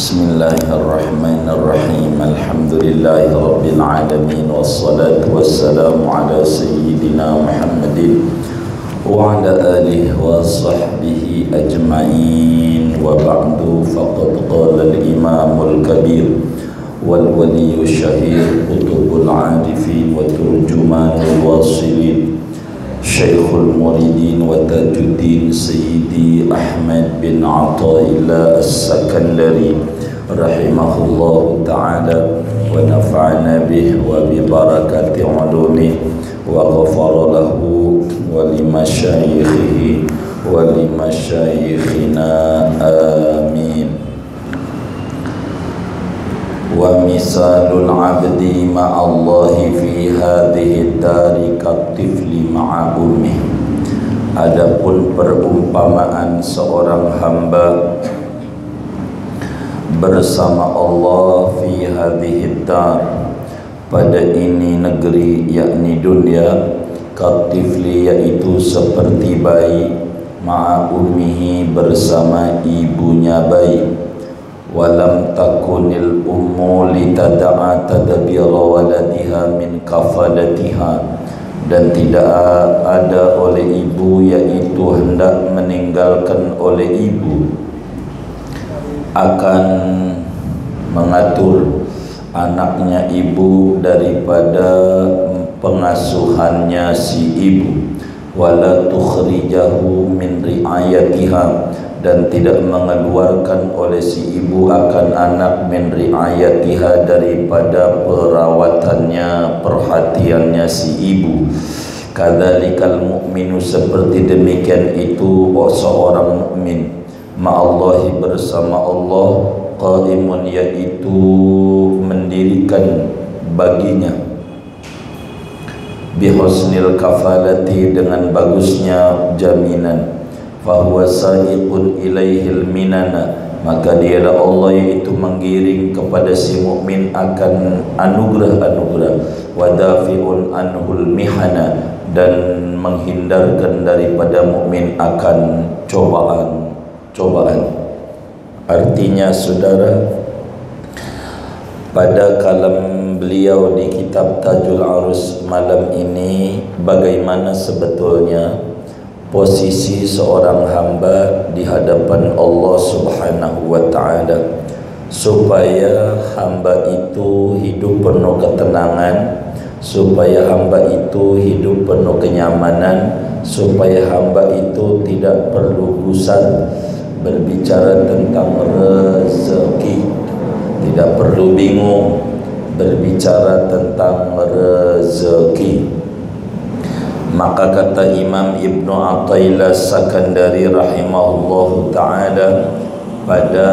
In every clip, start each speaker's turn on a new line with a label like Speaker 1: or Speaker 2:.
Speaker 1: Bismillahirrahmanirrahim. Alhamdulillahi rabbil alamin, wassalatu wassalamu ala sayyidina Muhammadin wa ala alihi wa sahbihi ajma'in. Wa ba'du, faqad qala al-imamul kabir wal waliyyu syahir qutubul arifin wa turjumanul wasilin Syekhul Muridin wa Tajuddin Sayyidi Ahmad bin Athaillah As-Sakandari rahimahullahu ta'ala wa nafa'ana bih wa bi barakati ulumih wa ghafara lahu wa li masyayikhihi wa li masyayikhina amin. Wa misalul abdi ma'allahi fi hadhihi dari katifli ma'a ummi. Adapun perumpamaan seorang hamba bersama Allah fi hadhihi dar, pada ini negeri yakni dunia, katifli yaitu seperti bayi, ma'a ummihi bersama ibunya bayi. Walam takunil ummu litada'a tadbira waladiha min kafalatiha, dan tidak ada oleh ibu yaitu hendak meninggalkan oleh ibu akan mengatur anaknya ibu daripada pengasuhannya si ibu. Wala tukhrijahu min ri'ayatiha, dan tidak mengeluarkan oleh si ibu akan anak min ri'ayatiha daripada perawatannya, perhatiannya si ibu. Kadzalikal mu'minu, seperti demikian itu seorang mukmin, ma'allahi bersama Allah, qaimun yaitu mendirikan baginya, bihusnil kafalati dengan bagusnya jaminan, fahuwa sa'iqun ilaihil minana, maka dialah Allah yaitu menggiring kepada si mukmin akan anugerah-anugerah, wadafi'un anhul mihana, dan menghindarkan daripada mukmin akan cobaan. Artinya saudara, pada kalam beliau di kitab Tajul Arus malam ini, bagaimana sebetulnya posisi seorang hamba di hadapan Allah Subhanahu wa ta'ala, supaya hamba itu hidup penuh ketenangan, supaya hamba itu hidup penuh kenyamanan, supaya hamba itu tidak perlu gusar berbicara tentang rezeki, tidak perlu bingung berbicara tentang rezeki. Maka kata Imam Ibnu Athaillah Sakandari rahimahullahu ta'ala, pada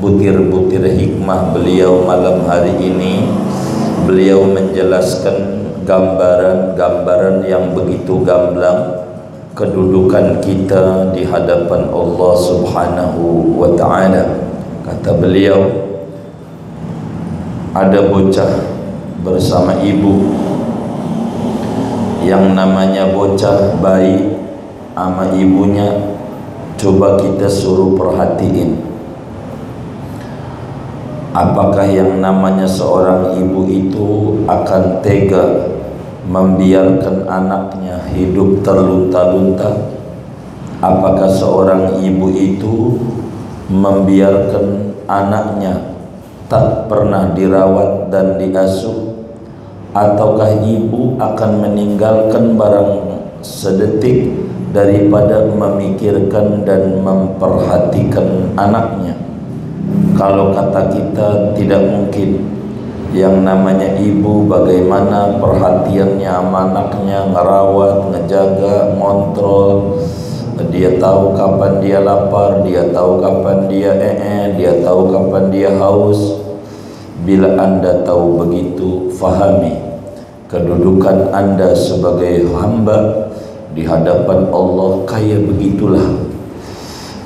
Speaker 1: butir-butir hikmah beliau malam hari ini, beliau menjelaskan gambaran-gambaran yang begitu gamblang kedudukan kita di hadapan Allah Subhanahu wa ta'ala. Kata beliau, ada bocah bersama ibu, yang namanya bocah bayi sama ibunya. Coba kita suruh perhatiin, apakah yang namanya seorang ibu itu akan tega membiarkan anaknya hidup terlunta-lunta? Apakah seorang ibu itu membiarkan anaknya tak pernah dirawat dan diasuh? Ataukah ibu akan meninggalkan barang sedetik daripada memikirkan dan memperhatikan anaknya? Kalau kata kita tidak mungkin. Yang namanya ibu, bagaimana perhatiannya sama anaknya, ngerawat, ngejaga, ngontrol. Dia tahu kapan dia lapar, dia tahu kapan dia dia tahu kapan dia haus. Bila anda tahu begitu, fahami kedudukan anda sebagai hamba di hadapan Allah. Kayak begitulah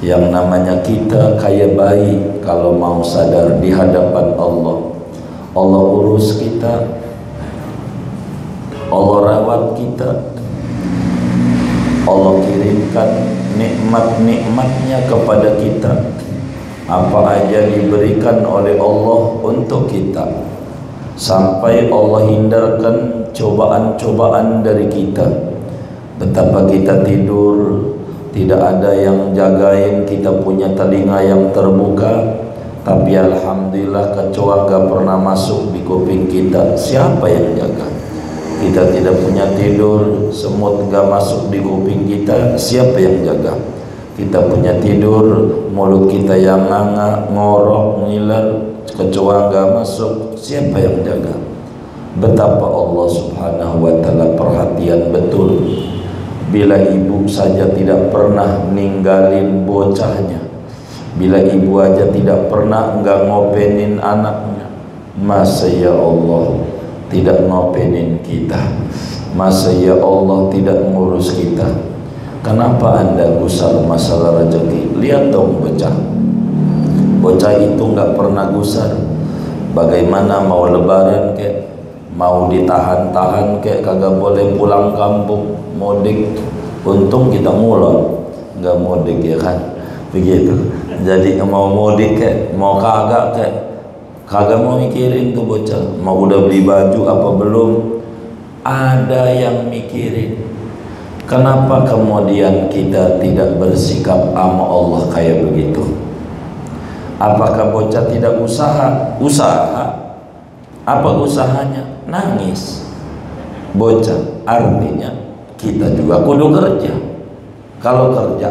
Speaker 1: yang namanya kita, kayak bayi kalau mau sadar di hadapan Allah. Allah urus kita, Allah rawat kita, Allah kirimkan nikmat-nikmatnya kepada kita. apa aja diberikan oleh Allah untuk kita, sampai Allah hindarkan cobaan-cobaan dari kita. Betapa kita tidur, tidak ada yang jagain, kita punya telinga yang terbuka, tapi alhamdulillah kecoa gak pernah masuk di kuping kita. Siapa yang jaga? Kita tidak punya tidur, semut gak masuk di kuping kita. Siapa yang jaga? Kita punya tidur, mulut kita yang nganga, ngorok, ngiler, kecoa gak masuk. Siapa yang jaga? Betapa Allah subhanahu wa ta'ala perhatian betul. Bila ibu saja tidak pernah ninggalin bocahnya, bila ibu aja tidak pernah enggak ngopenin anaknya, masa ya Allah tidak ngopenin kita? Masa ya Allah tidak ngurus kita? Kenapa anda gusar masalah rezeki? Lihat dong bocah, bocah itu enggak pernah gusar. Bagaimana mau lebaran kek, mau ditahan-tahan kek, kagak boleh pulang kampung, mudik. Untung kita ngulon, nggak mudik ya kan, begitu. Jadi mau mudik kek, mau kagak kek, kagak mau mikirin tuh bocah. Mau udah beli baju apa belum, ada yang mikirin. Kenapa kemudian kita tidak bersikap sama Allah kayak begitu? Apakah bocah tidak usaha? Usaha. Apa usahanya? Nangis. Bocah artinya kita juga kudu kerja. Kalau kerja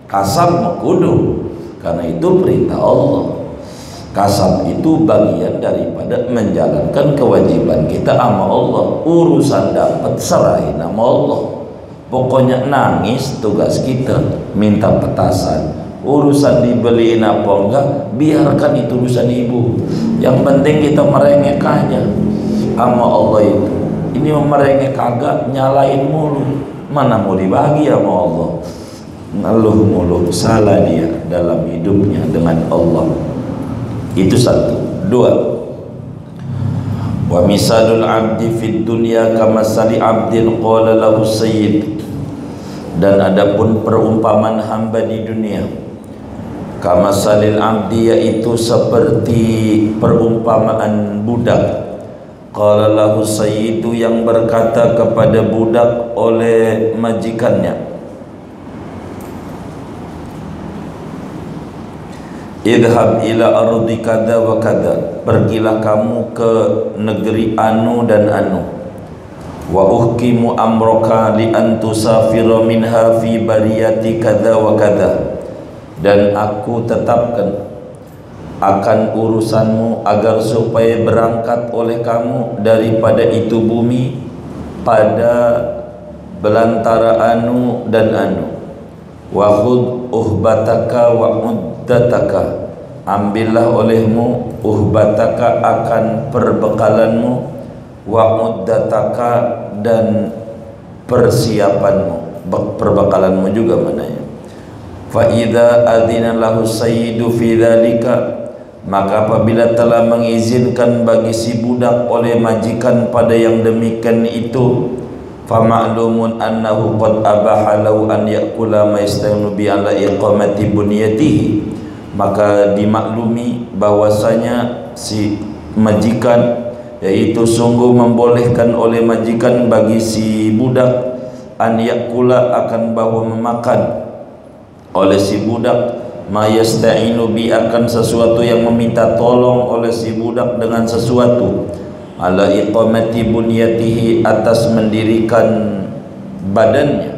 Speaker 1: kasab mau kudu, karena itu perintah Allah. Kasab itu bagian daripada menjalankan kewajiban kita sama Allah. Urusan dapat serahin sama Allah. Pokoknya nangis tugas kita, minta petasan. Urusan dibeliin apa enggak, biarkan itu urusan ibu. Yang penting kita merengek aja sama Allah itu. Ini merengek kagak, nyalain mulu, mana mau dibagi sama Allah? Ngeluh mulu, salah dia dalam hidupnya dengan Allah. Itu satu. Dua, wa misalul abdi fid dunya kamasali abdin qala lahu sayyid. Dan adapun perumpamaan hamba di dunia, kamasalil abdi, yaitu seperti perumpamaan budak. Qala lahu sayyidu, yang berkata kepada budak oleh majikannya, idhab ila ardi kada wa kada, pergilah kamu ke negeri anu dan anu. Wa uhkimu amroka li an tusafira minha fi bariyati kada wa kada, dan aku tetapkan akan urusanmu agar supaya berangkat oleh kamu daripada itu bumi pada belantara anu dan anu. Wa khudh uhbataka wa uddataka, ambillah olehmu uhbataka akan perbekalanmu, wa uddataka dan persiapanmu, perbekalanmu juga mananya. Fa idza adzina lahu sayyidu fi dzalika, maka apabila telah mengizinkan bagi si budak oleh majikan pada yang demikian itu, fa ma'lumun annahu qad abaha lahu an ya'kula ma yasta'inu bi ala iqamati bunyatihi, maka dimaklumi bahwasanya si majikan, yaitu sungguh membolehkan oleh majikan bagi si budak an ya'kula, akan bahwa memakan oleh si budak ma yasta'inu bi, akan sesuatu yang meminta tolong oleh si budak dengan sesuatu, ala iqamati bunyatihi, atas mendirikan badannya,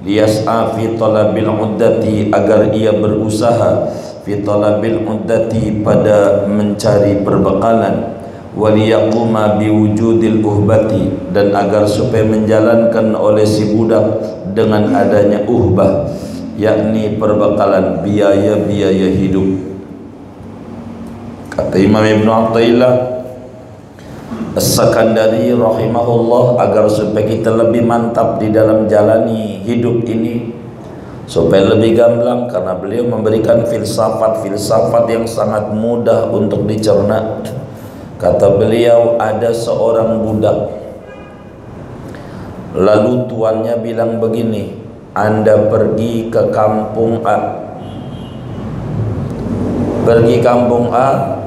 Speaker 1: liyas'a fi talabil uddati, agar ia berusaha fi talabil uddati, pada mencari perbekalan, waliyaquma biwujudil uhbati, dan agar supaya menjalankan oleh si budak dengan adanya uhbah, yakni perbekalan, biaya-biaya hidup. Kata Imam Ibn Athaillah As-Sakandari rahimahullah, agar supaya kita lebih mantap di dalam jalani hidup ini, supaya lebih gamblang, karena beliau memberikan filsafat yang sangat mudah untuk dicerna. Kata beliau, ada seorang budak, lalu tuannya bilang begini, Anda pergi ke kampung A, pergi kampung A.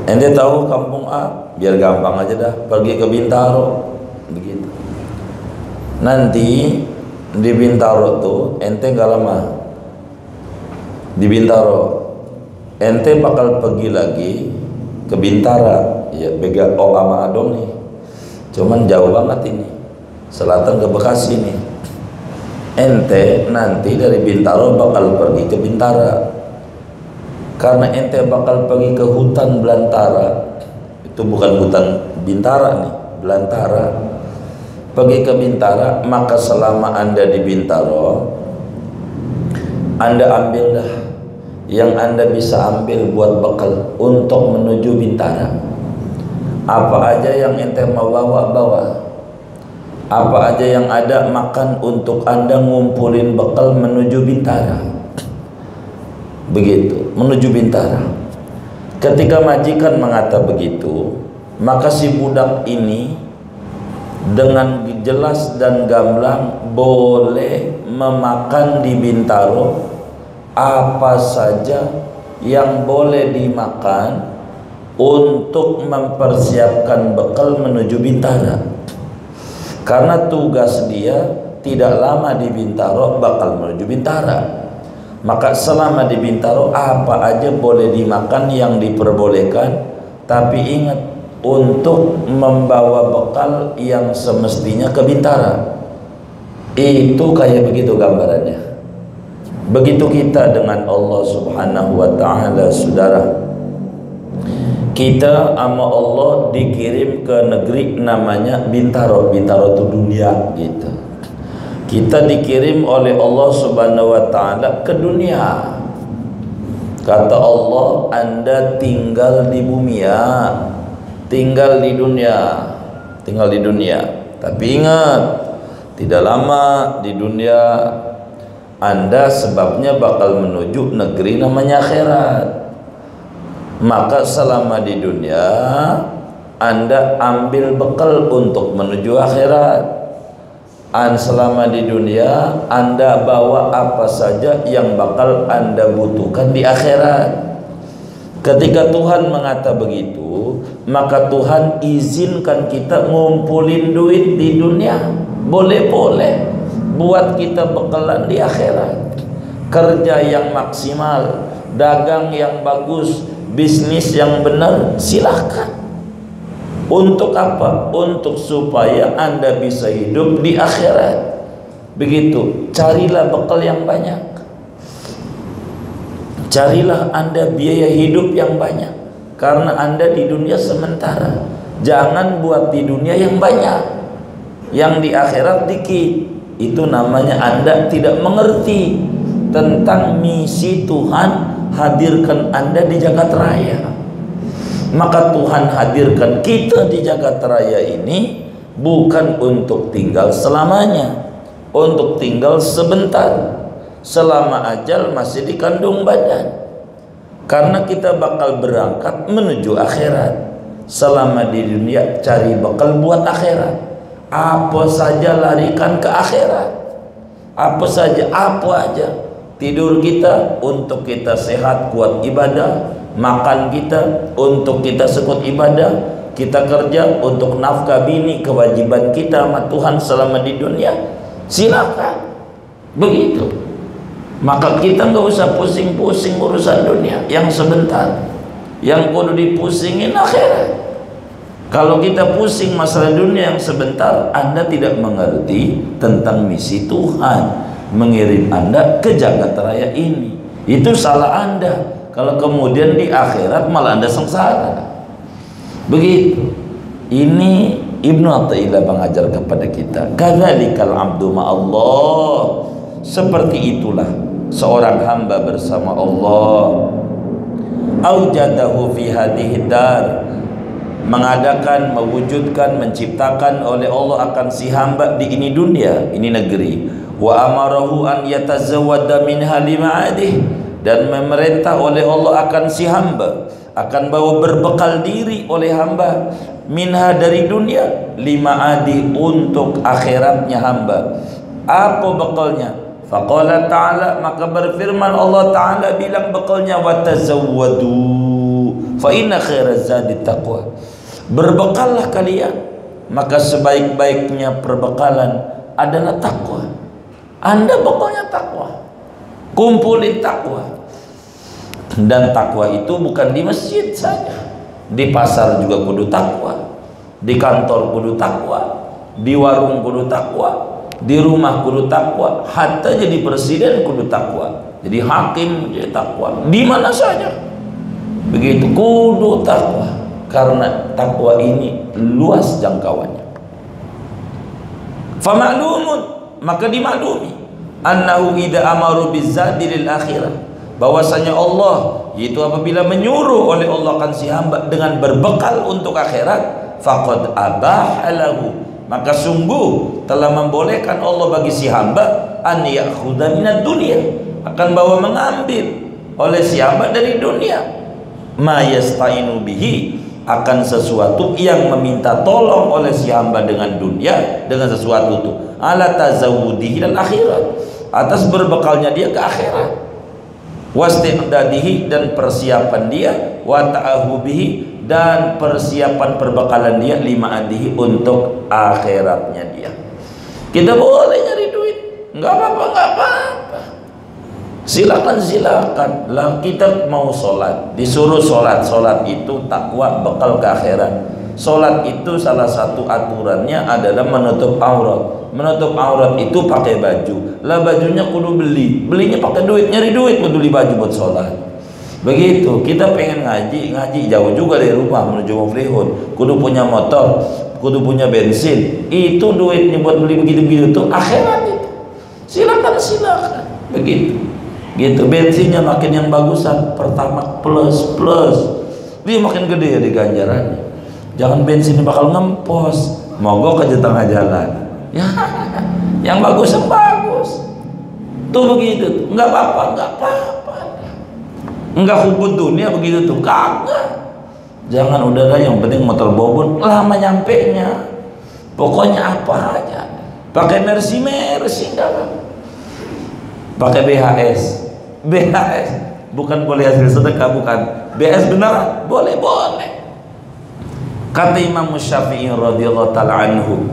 Speaker 1: Ente tahu kampung A? Biar gampang aja dah, pergi ke Bintaro, begitu. Nanti di Bintaro tuh ente nggak lama di Bintaro, ente bakal pergi lagi ke Bintara, ya bega O sama Adong nih, cuman jauh banget ini, selatan ke Bekasi nih. Ente nanti dari Bintaro bakal pergi ke Bintara, karena ente bakal pergi ke hutan belantara. Itu bukan hutan Bintara nih, belantara. Pergi ke Bintara, maka selama anda di Bintaro, anda ambil dah yang anda bisa ambil buat bekal untuk menuju Bintara. Apa aja yang ente mau bawa, apa aja yang ada makan untuk anda ngumpulin bekal menuju Bintara. Begitu, menuju Bintara. Ketika majikan mengata begitu, maka si budak ini dengan jelas dan gamblang boleh memakan di Bintaro apa saja yang boleh dimakan untuk mempersiapkan bekal menuju Bintara. Karena tugas dia tidak lama di Bintaro, bakal menuju Bintara. Maka selama di Bintaro apa aja boleh dimakan yang diperbolehkan, tapi ingat untuk membawa bekal yang semestinya ke Bintara. Itu kayak begitu gambarannya. Begitu kita dengan Allah Subhanahu wa ta'ala, saudara. Kita sama Allah dikirim ke negeri namanya Bintaro. Bintaro itu dunia gitu. Kita dikirim oleh Allah Subhanahu wa ta'ala ke dunia. Kata Allah, anda tinggal di bumi ya, tinggal di dunia, tinggal di dunia. Tapi ingat, tidak lama di dunia. Anda sebabnya bakal menuju negeri namanya akhirat. Maka selama di dunia Anda ambil bekal untuk menuju akhirat. Selama di dunia Anda bawa apa saja yang bakal Anda butuhkan di akhirat. Ketika Tuhan mengata begitu, maka Tuhan izinkan kita ngumpulin duit di dunia. Boleh-boleh, buat kita bekalan di akhirat. Kerja yang maksimal, dagang yang bagus, bisnis yang benar, silahkan. Untuk apa? Untuk supaya anda bisa hidup di akhirat. Begitu, carilah bekal yang banyak. Carilah anda biaya hidup yang banyak, karena anda di dunia sementara. Jangan buat di dunia yang banyak, yang di akhirat dikit. Itu namanya anda tidak mengerti tentang misi Tuhan hadirkan anda di jagat raya. Maka Tuhan hadirkan kita di jagat raya ini bukan untuk tinggal selamanya, untuk tinggal sebentar, selama ajal masih di kandung badan. Karena kita bakal berangkat menuju akhirat. Selama di dunia cari bekal buat akhirat. Apa saja larikan ke akhirat. Apa saja, apa aja. Tidur kita untuk kita sehat kuat ibadah. Makan kita untuk kita sekut ibadah. Kita kerja untuk nafkah bini, kewajiban kita sama Tuhan selama di dunia. Silakan. Begitu. Maka kita nggak usah pusing-pusing urusan dunia yang sebentar. Yang kudu dipusingin akhirat. Kalau kita pusing masalah dunia yang sebentar, anda tidak mengerti tentang misi Tuhan mengirim anda ke jagat raya ini. Itu salah anda. Kalau kemudian di akhirat malah anda sengsara. Begitu. Ini Ibnu Athaillah mengajar kepada kita. Kadzalikal abdu ma'allah. Seperti itulah seorang hamba bersama Allah. Aujadahu fi hadhihi dar. Mengadakan, mewujudkan, menciptakan oleh Allah akan si hamba di ini dunia, ini negeri. Wa amarahu an yatazawwada minha lima'adih. Dan memerintah oleh Allah akan si hamba akan bawa berbekal diri oleh hamba minha dari dunia lima adi untuk akhiratnya hamba. Apa bekalnya? Faqala ta'ala, maka berfirman Allah Ta'ala bilang bekalnya, watazawwadu fa inna khairaz zadi taqwa. Berbekallah kalian, maka sebaik-baiknya perbekalan adalah takwa. Anda bekalnya takwa, kumpulin takwa. Dan takwa itu bukan di masjid saja, di pasar juga kudu takwa, di kantor kudu takwa, di warung kudu takwa, di rumah kudu takwa, hatta jadi presiden kudu takwa, jadi hakim jadi takwa, di mana saja begitu kudu takwa, karena takwa ini luas jangkauannya. Fama'lumun, maka dimaklumi, annahu idza amaru bizzadi lil akhirah, bahwasanya Allah itu apabila menyuruh oleh Allah kan si hamba dengan berbekal untuk akhirat, faqad abaha lahu, maka sungguh telah membolehkan Allah bagi si hamba an ya'khudha minad dunya, akan bawa mengambil oleh si hamba dari dunia, ma yasta'inu bihi, akan sesuatu yang meminta tolong oleh si hamba dengan dunia, dengan sesuatu itu ala tazawudihi lil akhirat, atas berbekalnya dia ke akhirat, wasti'dadihi, dan persiapan dia, wa ta'ahubihi, dan persiapan perbekalan dia, lima adihi, untuk akhiratnya dia. Kita boleh nyari duit, nggak apa-apa, nggak apa-apa, silakan lah. Kita mau sholat, disuruh sholat itu takwa, bekal ke akhirat. Sholat itu salah satu aturannya adalah menutup aurat. Menutup aurat itu pakai baju, lah bajunya kudu belinya pakai duit, nyari duit kudu beli baju buat sholat. Begitu kita pengen ngaji jauh juga dari rumah menuju Muflihun, kudu punya motor, kudu punya bensin, itu duitnya buat beli begitu-begitu tuh akhirat itu. Silakan begitu gitu. Bensinnya makin yang bagusan, pertama plus dia makin gede ya di ganjarannya. Jangan bensinnya bakal ngempos, mogok aja tengah jalan ya. Yang bagus tuh begitu, nggak apa-apa, nggak hubud dunia begitu tuh, kagak. Jangan, udah dah, yang penting motor bobon lama nyampe nya, pokoknya apa aja, pakai Mercy enggak apa, pakai BHS bukan boleh hasil sedekah, bukan BS benar, boleh. Kata Imam Syafi'i radhiyallahu ta'ala anhu,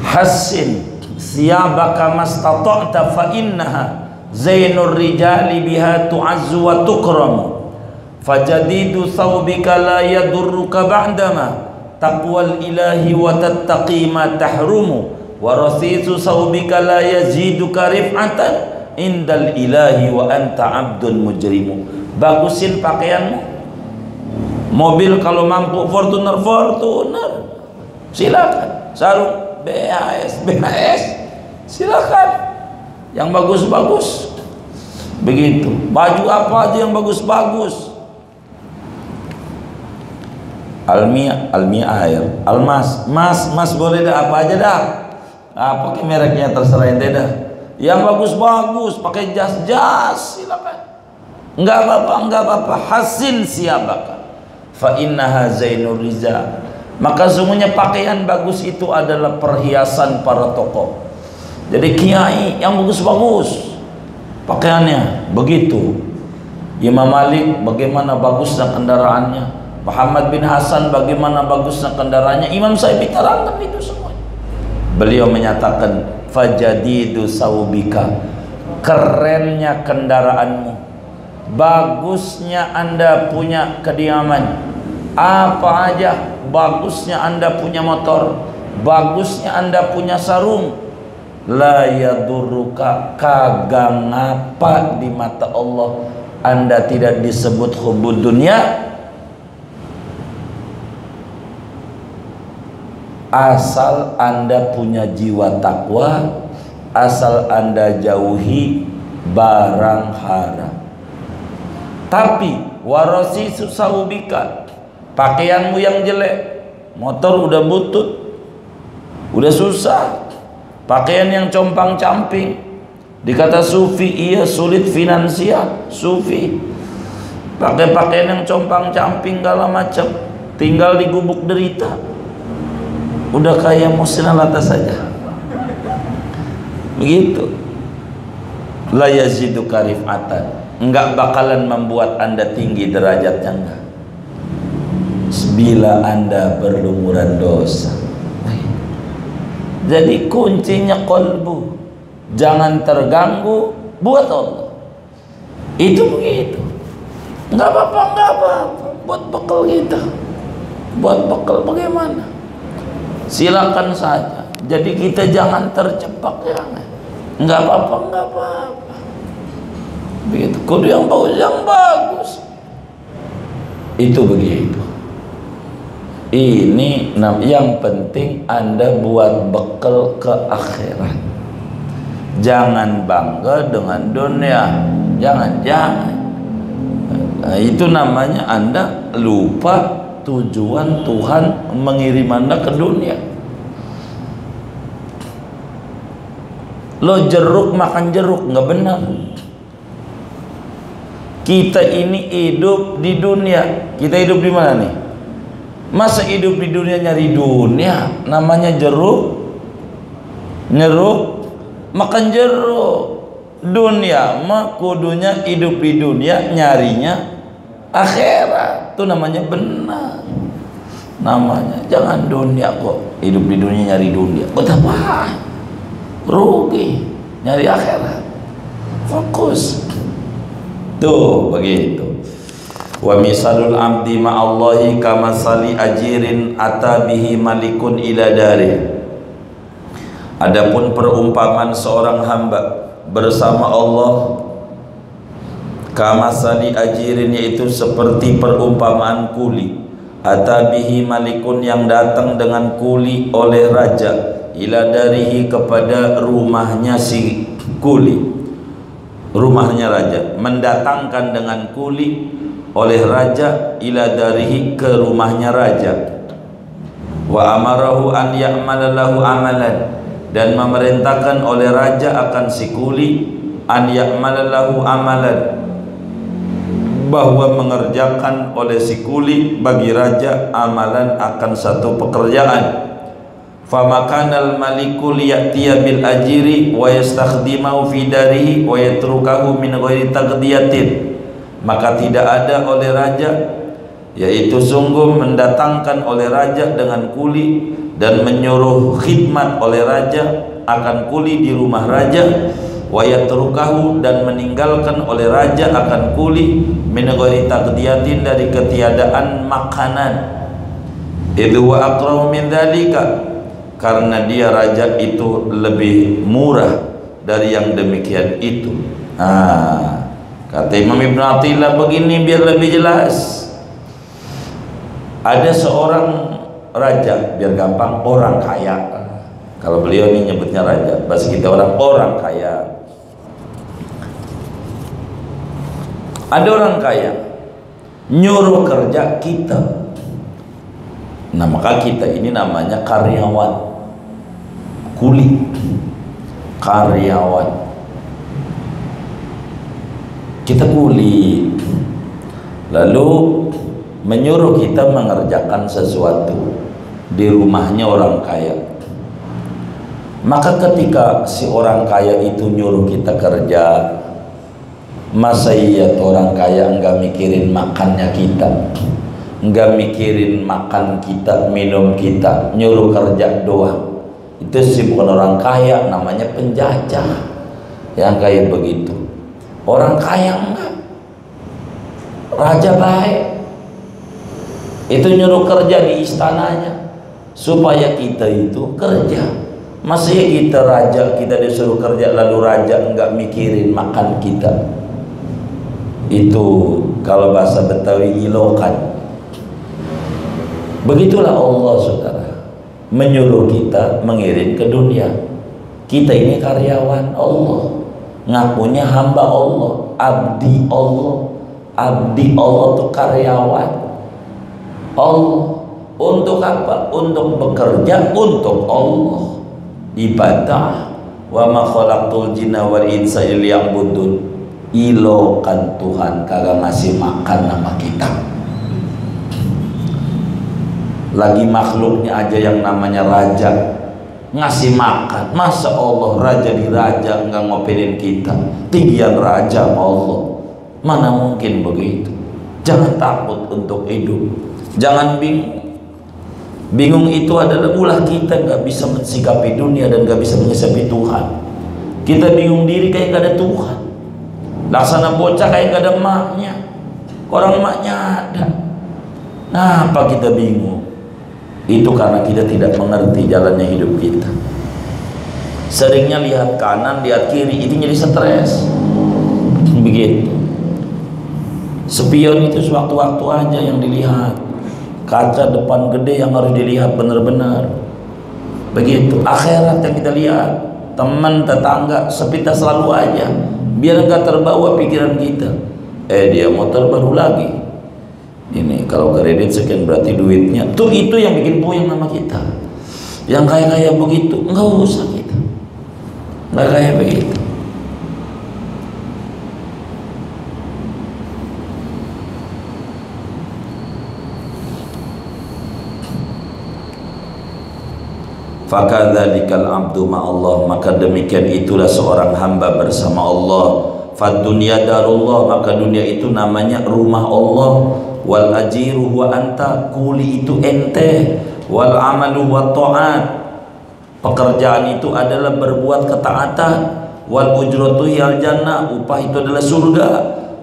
Speaker 1: hassin siyabaka mastata'ta fa innaha zainur rijali biha tu'azzu wa tukramu, fajadidu thawbika la yadurruka ba'dama taqwal ilahi wa tattaqi ma tahrumu, wa rasisu thawbika la yaziduka rif'atan indal ilahi wa anta abdun mujrimu. Bagusin pakaianmu, mobil kalau mampu Fortuner silakan, sarung BHS silakan, yang bagus begitu. Baju apa aja yang bagus, Almia air, Almas, mas boleh dah, apa aja dah, pakai mereknya terserah ente dah, yang bagus pakai jas silakan, enggak apa-apa. Hasin siabaka fa innaha zainur rijal, maka sungguhnya pakaian bagus itu adalah perhiasan para tokoh. Jadi kiai yang bagus pakaiannya begitu. Imam Malik bagaimana bagusnya kendaraannya, Muhammad bin Hasan bagaimana bagusnya kendaraannya, Imam Syafi'i terangkan itu semua. Beliau menyatakan fajadidu saubika, kerennya kendaraanmu, bagusnya Anda punya kediaman, apa aja, bagusnya Anda punya motor, bagusnya Anda punya sarung, la yadurruka, kagak ngapa di mata Allah Anda tidak disebut hubud dunia, asal Anda punya jiwa takwa, asal Anda jauhi barang haram. Tapi warasi susaubika, pakaianmu yang jelek, motor udah butut, udah susah, pakaian yang compang-camping, dikata sufi, iya sulit finansial, sufi pakai pakaian yang compang-camping segala macam, tinggal di gubuk derita, udah kayak Musnah Lata saja begitu. La yaziduka rif'atan, enggak bakalan membuat Anda tinggi derajatnya, enggak. Bila Anda berlumuran dosa. Jadi kuncinya qalbu, jangan terganggu buat Allah. Itu begitu. Enggak apa-apa, buat bekal kita. Buat bekal bagaimana? Silakan saja. Jadi kita jangan terjebak, jangan. Enggak apa-apa. Begitu. Kudu yang bagus. Itu begitu. Ini yang penting Anda buat bekal ke akhirat. Jangan bangga dengan dunia. Jangan. Nah, itu namanya Anda lupa tujuan Tuhan mengirim Anda ke dunia. Lo jeruk makan jeruk, nggak benar. Kita ini hidup di dunia. Kita hidup di mana nih? Masa hidup di dunia nyari dunia? Namanya jeruk, nyeruk, makan jeruk. Dunia mah kudunya hidup di dunia nyarinya akhirat. Itu namanya benar. Namanya jangan dunia kok. Hidup di dunia nyari dunia. Betapa rugi, nyari akhirat. Fokus. Tuh begitu. Wa misalul abdi ma'allahi kamasali ajirin atabihi malikun ila darih. Adapun perumpamaan seorang hamba bersama Allah, kamasali ajirin, yaitu seperti perumpamaan kuli, atabihi malikun, yang datang dengan kuli oleh raja, ila darihi, kepada rumahnya si kuli, rumahnya raja, mendatangkan dengan kuli oleh raja, ila darihi, ke rumahnya raja. Wa amarahu an ya'mala lahu amalan, dan memerintahkan oleh raja akan si kuli, an ya'mala lahu amalan, bahwa mengerjakan oleh si kuli bagi raja amalan, akan satu pekerjaan. Famakanal maliku liya'tiya bil ajiri wa yastakhdimahu fi darihi wa yatrukahu min ghairi taqdiyatin. Maka tidak ada oleh raja, yaitu sungguh mendatangkan oleh raja dengan kuli dan menyuruh khidmat oleh raja akan kuli di rumah raja, wa yatrukahu, dan meninggalkan oleh raja akan kuli min ghairi taqdiyatin, dari ketiadaan makanan. Idhu wa aqrabu min dzalika, karena dia raja itu lebih murah dari yang demikian itu. Kata Imam Ibn Athilah begini biar lebih jelas. Ada seorang raja, biar gampang, orang kaya. Kalau beliau ini nyebutnya raja, bahasa kita orang kaya. Ada orang kaya nyuruh kerja kita. Nah, maka kita ini namanya karyawan, kuli, karyawan. Kita kuli, lalu menyuruh kita mengerjakan sesuatu di rumahnya orang kaya. Maka ketika si orang kaya itu nyuruh kita kerja, masa iya orang kaya enggak mikirin makannya kita, enggak mikirin makan kita, minum kita, nyuruh kerja doang? Itu sih bukan orang kaya, namanya penjajah yang kayak begitu. Orang kaya enggak, raja baik, itu nyuruh kerja di istananya supaya kita itu kerja. Masih kita raja, kita disuruh kerja lalu raja enggak mikirin makan kita. Itu kalau bahasa Betawi ilokan. Begitulah Allah, saudara, menyuruh kita mengirim ke dunia. Kita ini karyawan Allah, ngakunya hamba Allah, abdi Allah. Abdi Allah itu karyawan Allah. Untuk apa? Untuk bekerja untuk Allah, ibadah. Wa ma khalaqtul jinna wal insa illa liya'budun. Ilokan Tuhan kagak ngasih makan sama kita. Lagi makhluknya aja yang namanya raja ngasih makan. Masa Allah raja di raja nggak ngopenin kita, tinggian raja sama Allah? Mana mungkin begitu. Jangan takut untuk hidup, jangan bingung. Bingung itu adalah ulah kita nggak bisa mensikapi dunia dan nggak bisa menyikapi Tuhan. Kita bingung diri kayak gak ada Tuhan. Laksana bocah kayak gak ada emaknya, orang emaknya ada. Nah, apa kita bingung? Itu karena kita tidak mengerti jalannya hidup kita. Seringnya lihat kanan, lihat kiri, itu jadi stres. Begitu. Spion itu sewaktu-waktu aja yang dilihat. Kaca depan gede yang harus dilihat benar-benar. Begitu. Akhirat yang kita lihat, teman, tetangga, sepintas selalu aja, biar enggak terbawa pikiran kita. Dia motor baru lagi. Ini kalau kredit sekian berarti duitnya. Tuh itu yang bikin puyeng sama kita. Yang kayak begitu enggak usah kita. Enggak kayak begitu. Fakadzalikal abdu ma'allah, maka demikian itulah seorang hamba bersama Allah. Fad dunya darullah, maka dunia itu namanya rumah Allah. Wal ajiru wa anta, kuli itu ente. Wal amalu wa ta'at, pekerjaan itu adalah berbuat ketaatan. Wal ujratu hiyal jannah, upah itu adalah surga.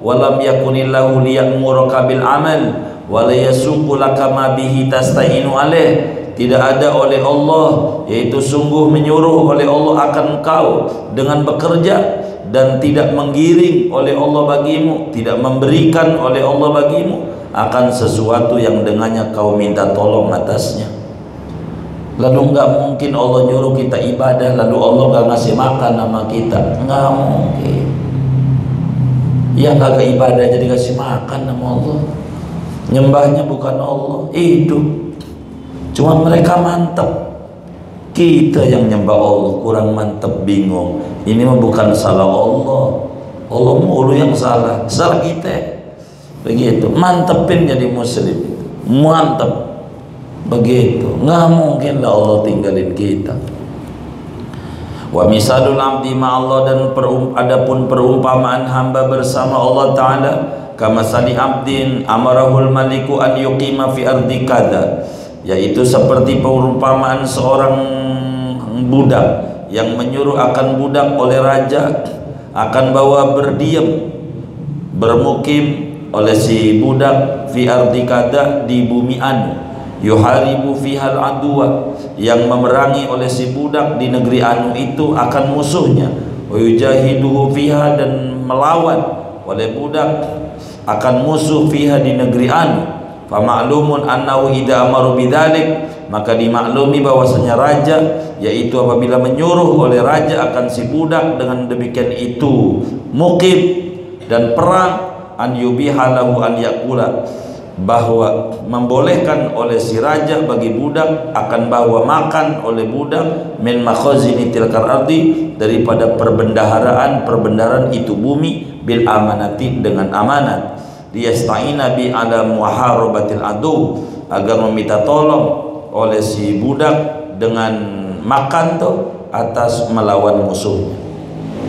Speaker 1: Walam yakunillahu liya'muraka bil amal wa la yasuqu laka ma bihi tasta'inu alaih. Tidak ada oleh Allah, yaitu sungguh menyuruh oleh Allah akan engkau dengan bekerja, dan tidak menggiring oleh Allah bagimu, tidak memberikan oleh Allah bagimu akan sesuatu yang dengannya kau minta tolong atasnya. Lalu enggak mungkin Allah nyuruh kita ibadah lalu Allah enggak ngasih makan sama kita, enggak mungkin. Ya kagak ibadah jadi kasih makan sama Allah, nyembahnya bukan Allah, hidup. Cuma mereka mantep, kita yang nyembah Allah kurang mantep, bingung. Ini mah bukan salah Allah, Allah mulu yang salah, salah kita. Begitu, mantepin jadi muslim, mantep. Begitu, nggak mungkin lah Allah tinggalin kita. Wa misalul abdi ma'allah, dan adapun perumpamaan hamba bersama Allah Ta'ala, kama sali abdin amarahul maliku an yuqima fi ardi kada, yaitu seperti perumpamaan seorang budak yang menyuruh akan budak oleh raja akan bawa berdiam, bermukim oleh si budak fi ardi kada, di bumi anu, yuharibu fihal adwa, yang memerangi oleh si budak di negeri anu itu akan musuhnya, wa yujahiduhu fiha, dan melawan oleh budak akan musuh fiha di negeri anu. Fa ma'lumun annahu idza amaru bidzalik, maka dimaklumi bahwasanya raja, yaitu apabila menyuruh oleh raja akan si budak dengan demikian itu mukim dan perang, an yubihalahu an yakula, bahwa membolehkan oleh si raja bagi budak akan bahwa makan oleh budak min makhazini tilkal ardi, daripada perbendaharaan itu bumi, bil amanati, dengan amanat, liyasta'ina bi ala muharabatil adu, agar meminta tolong oleh si budak dengan makan tuh atas melawan musuhnya.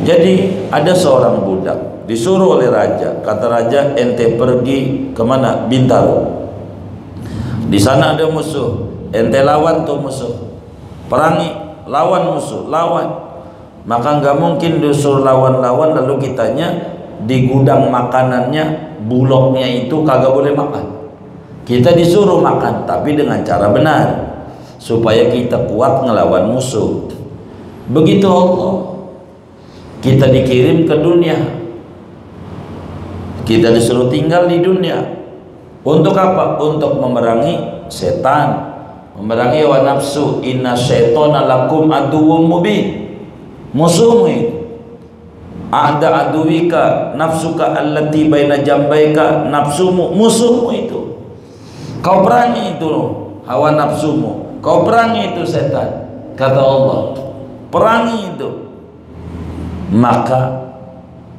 Speaker 1: Jadi ada seorang budak disuruh oleh raja, kata raja, ente pergi kemana? Bintaro. Di sana ada musuh, ente lawan tuh musuh, perangi, lawan musuh, lawan. Maka nggak mungkin disuruh lawan-lawan lalu kitanya di gudang makanannya, bulognya itu kagak boleh makan. Kita disuruh makan tapi dengan cara benar supaya kita kuat ngelawan musuh. Begitu Allah. Kita dikirim ke dunia, kita disuruh tinggal di dunia. Untuk apa? Untuk memerangi setan, memerangi hawa nafsu. Inna syaitana lakum aduwwum mubin, musuhmu itu. Ada aduwika nafsuka allati baina jambaika, nafsumu, musuhmu itu. Kau perangi itu hawa nafsumu, kau perangi itu setan, kata Allah, perangi itu. Maka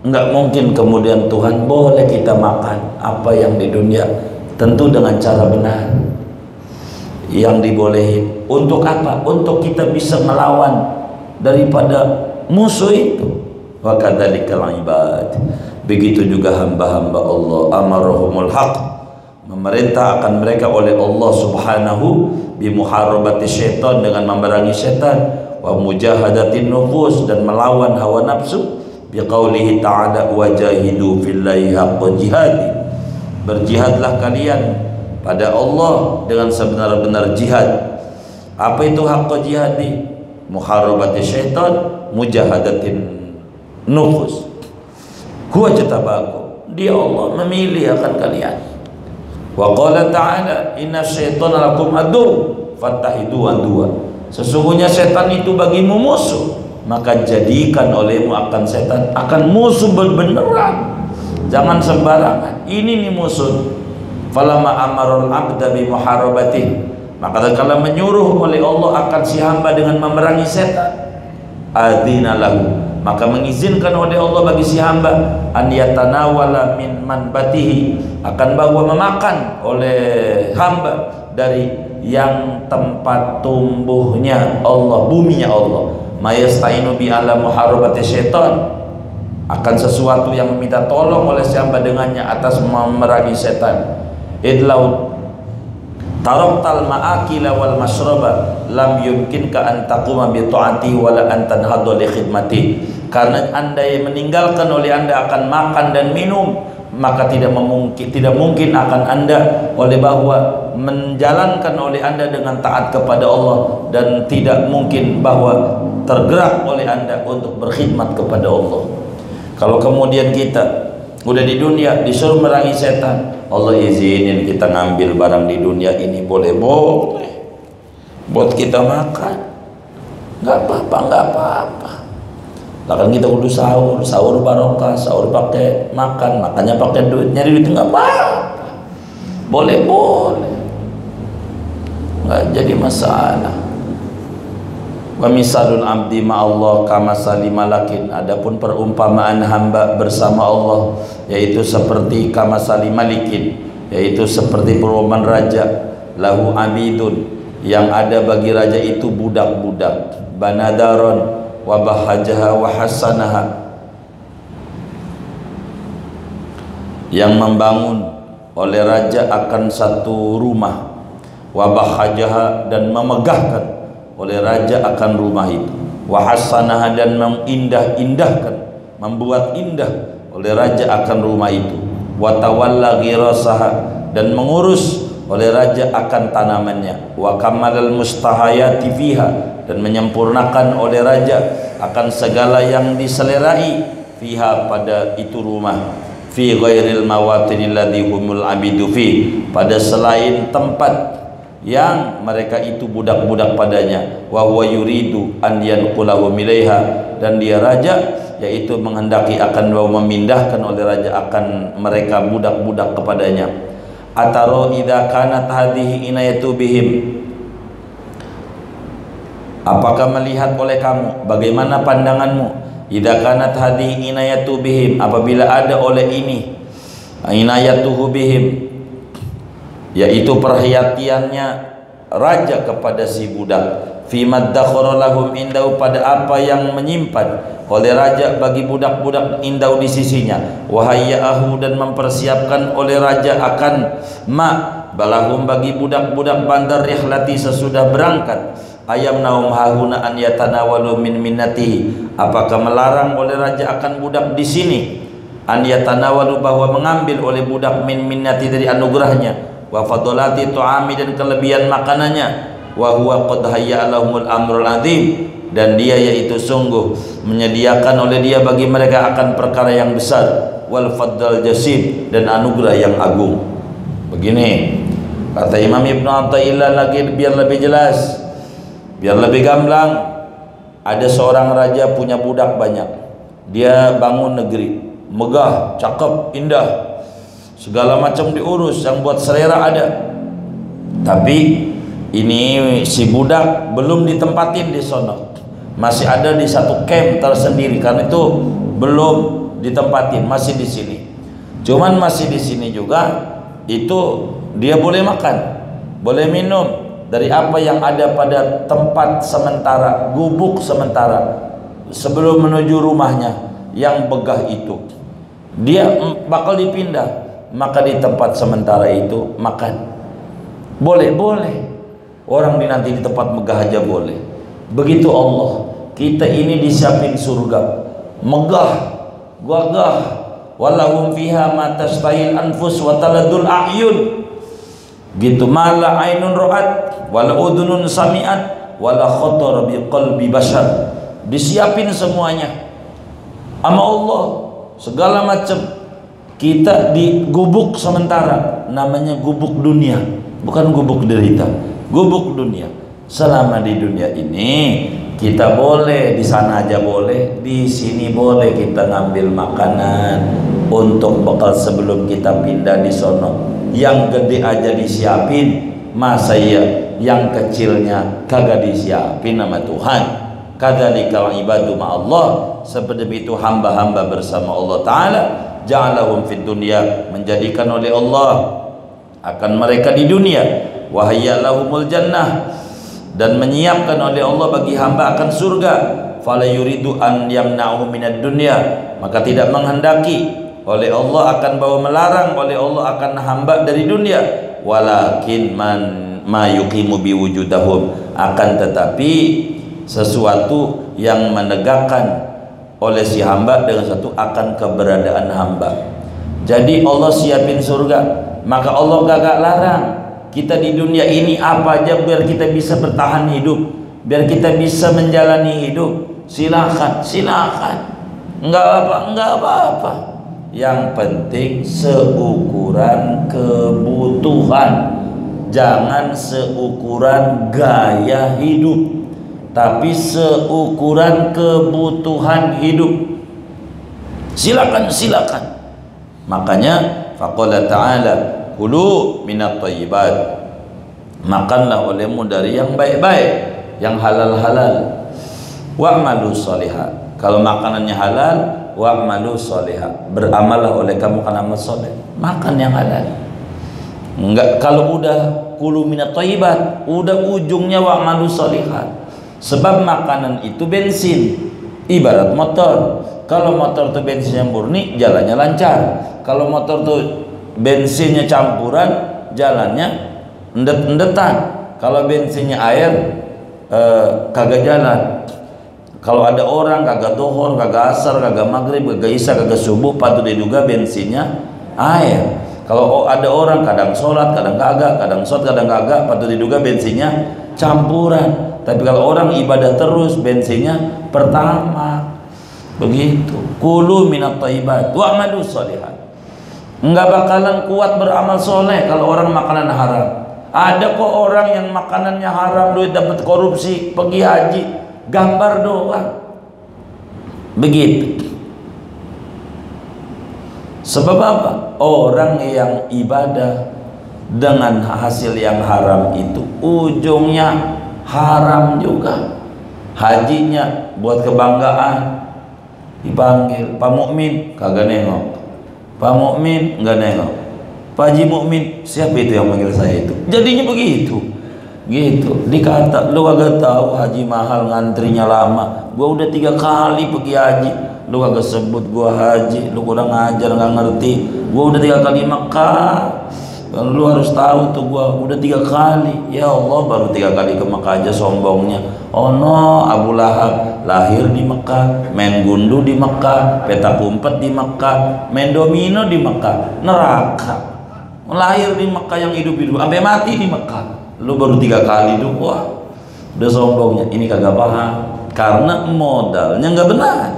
Speaker 1: enggak mungkin kemudian Tuhan boleh kita makan apa yang di dunia, tentu dengan cara benar. yang dibolehin. Untuk apa? Untuk kita bisa melawan daripada musuh itu. Wa kadzalikal ibad. Begitu juga hamba-hamba Allah, amarahumul haq, memerintah akan mereka oleh Allah Subhanahu bi muharabati syaitan, dengan memerangi syaitan, wa mujahadatin nufus, dan melawan hawa nafsu, bi qaulihi ta'ala wajahidu fillahi haqqa jihadi. Berjihadlah kalian pada Allah dengan sebenar-benar jihad. Apa itu haqqa jihadi? Muharabati syaitan, mujahadatin nufus. Huwa jatabakum, dia Allah memilih akan kalian. Wa qala ta'ala inna syaitana lakum adu fattahidu adua. Sesungguhnya setan itu bagimu musuh, maka jadikan olehmu akan setan akan musuh beneran. Jangan sembarangan. Ini nih musuh. Falamma amarul abda bi muharabati, maka kalau menyuruh oleh Allah akan si hamba dengan memerangi setan, adzina lahu, maka mengizinkan oleh Allah bagi si hamba an yatanawala min manbatihi, akan bahwa memakan oleh hamba dari yang tempat tumbuhnya Allah, buminya Allah. Mayastainu bi ala muharabati syaitan, akan sesuatu yang meminta tolong oleh si hamba dengannya atas memerangi setan. Idlau taraktal ma'akila wal mashraba lam yumkinka an taquma bi ta'ati wala an tanhadha li khidmati. Karena anda yang meninggalkan oleh anda akan makan dan minum, maka tidak mungkin akan anda oleh bahwa menjalankan oleh anda dengan taat kepada Allah, dan tidak mungkin bahwa tergerak oleh anda untuk berkhidmat kepada Allah. Kalau kemudian kita udah di dunia disuruh merangi setan, Allah izinin kita ngambil barang di dunia ini, boleh buat kita makan, nggak apa-apa. Bahkan kita kudu sahur barokah, sahur pakai makan, makannya pakai duit, nyari duit nggak apa-apa, boleh, nggak jadi masalah. Wa misalul abdi ma'allah kama salimalakin, adapun perumpamaan hamba bersama Allah yaitu seperti kama salimalikin, yaitu seperti perumpamaan raja, lahu abidun, yang ada bagi raja itu budak-budak, banadaron wa bahajaha wa hasanaha, yang membangun oleh raja akan satu rumah, wa bahajaha, dan memegahkan oleh raja akan rumah itu, wa hasanaha, dan mengindah-indahkan, membuat indah oleh raja akan rumah itu, wa tawalla ghirasaha, dan mengurus oleh raja akan tanamannya, wa kamalal mustahayati fiha, dan menyempurnakan oleh raja akan segala yang diselerai fiha, pada itu rumah, fi ghairil mawatinil ladzi humul abidu fi, pada selain tempat yang mereka itu budak-budak padanya, wa huwa yuridu an yanqulahu milaiha, dan dia raja yaitu menghendaki akan memindahkan oleh raja akan mereka budak-budak kepadanya. Ataro idza kanat hadhihi inayatu bihim, apakah melihat oleh kamu, bagaimana pandanganmu, idza kanat hadhihi inayatu bihim, apabila ada oleh ini inayatuhu bihim, yaitu perhatiannya raja kepada si budak, fi maddakhara lahum indahu, pada apa yang menyimpan oleh raja bagi budak-budak indahu di sisinya, wahayyaahu, dan mempersiapkan oleh raja akan balahum bagi budak-budak bandar rihlati, sesudah berangkat, ayam naum hahuna an yatanawalu min minnatihi, apakah melarang oleh raja akan budak di sini an yatanawalu, bahwa mengambil oleh budak min minnati, dari anugerahnya, wa fadolati tu'ami, dan kelebihan makanannya, wa huwa qad hayya lahumul amrul azim, dan dia yaitu sungguh menyediakan oleh dia bagi mereka akan perkara yang besar, wal fadl jasim, dan anugerah yang agung. Begini kata Imam Ibnu Athaillah lagi, biar lebih jelas, biar lebih gamblang. Ada seorang raja punya budak banyak, dia bangun negeri megah, cakep, indah, segala macam diurus, yang buat selera ada. Tapi ini si budak belum ditempatin di sono, masih ada di satu camp tersendiri, karena itu belum ditempatin, masih di sini. Cuman masih di sini juga itu dia boleh makan, boleh minum, dari apa yang ada pada tempat sementara, gubuk sementara sebelum menuju rumahnya yang begah itu. Dia bakal dipindah, maka di tempat sementara itu makan. Boleh. Orang nanti di tempat megah aja boleh. Begitu Allah. Kita ini disiapin surga. Megah, gagah. Walahum fiha ma tastahil anfus wa taladul a'yun. Gitu, mala ainun ra'at wala udhunun sami'at wala khatara bi qalbi bashar. Disiapin semuanya sama Allah, segala macam. Kita di gubuk sementara, namanya gubuk dunia, bukan gubuk derita, gubuk dunia. Selama di dunia ini kita boleh, di sana aja boleh, di sini boleh kita ngambil makanan untuk bekal sebelum kita pindah di sono. Yang gede aja disiapin, masa iya yang kecilnya kagak disiapin sama Tuhan. Kadzalika ibadu ma'allah, seperti itu hamba-hamba bersama Allah Ta'ala. Ja'alahum fid dunya, menjadikan oleh Allah akan mereka di dunia. Wahayyalahumul jannah, dan menyiapkan oleh Allah bagi hamba akan surga. Fala yuridu an yamna'u minad dunya, maka tidak menghendaki oleh Allah akan bawa melarang oleh Allah akan hamba dari dunia. Walakin ma yuqimu biwujudahum, akan tetapi sesuatu yang menegakkan oleh si hamba dengan satu akan keberadaan hamba. Jadi Allah siapin surga, maka Allah gak larang kita di dunia ini apa aja biar kita bisa bertahan hidup, biar kita bisa menjalani hidup. Silakan, enggak apa-apa. Yang penting seukuran kebutuhan, jangan seukuran gaya hidup, tapi seukuran kebutuhan hidup. Silakan. Makanya faqala ta'ala kulu minat thayyibat, makanlah olehmu dari yang baik-baik, yang halal-halal. Wa'malu sholihat, kalau makanannya halal, wa'malu sholihat, beramallah oleh kamu karena amal soleh, makan yang halal. Enggak, kalau udah kulu minat thayyibat, udah ujungnya wa'malu sholihat. Sebab makanan itu bensin, ibarat motor. Kalau motor tuh bensinnya murni, jalannya lancar. Kalau motor tuh bensinnya campuran, jalannya endet-endetan. Kalau bensinnya air, kagak jalan. Kalau ada orang kagak dohor, kagak asar, kagak maghrib, kagak isya, kagak subuh, patut diduga bensinnya air. Kalau ada orang kadang sholat, kadang kagak, kadang sholat, kadang kagak, patut diduga bensinnya campuran. Tapi kalau orang ibadah terus, bensinnya pertama. Begitu. Kulu minat thayyibat wa'malu sholihat. Enggak bakalan kuat beramal soleh kalau orang makanan haram. Ada kok orang yang makanannya haram, duit dapat korupsi, pergi haji, gambar doang. Begitu. Sebab apa? Orang yang ibadah dengan hasil yang haram itu ujungnya haram juga. Hajinya buat kebanggaan, dipanggil Pak Mukmin, kagak nengok. Pak Mukmin enggak nengok. Pak Haji Mukmin, siapa itu yang manggil saya itu? Jadinya begitu. Gitu. Dikata, lu kagak tahu haji mahal, ngantrinya lama. Gua udah 3 kali pergi haji, lu kagak sebut gua haji, lu kurang ajar, nggak ngerti. Gua udah 3 kali Mekah. Lu harus tahu tuh, gua udah 3 kali. Ya Allah, baru 3 kali ke Mekah aja sombongnya. Oh no, Abu Lahab lahir di Mekah, main gundu di Mekah, petak umpet di Mekah, main domino di Mekah, neraka. Lahir di Mekah yang hidup-hidup, sampai mati di Mekah. Lu baru 3 kali tuh, wah, udah sombongnya. Ini kagak paham, karena modalnya nggak benar.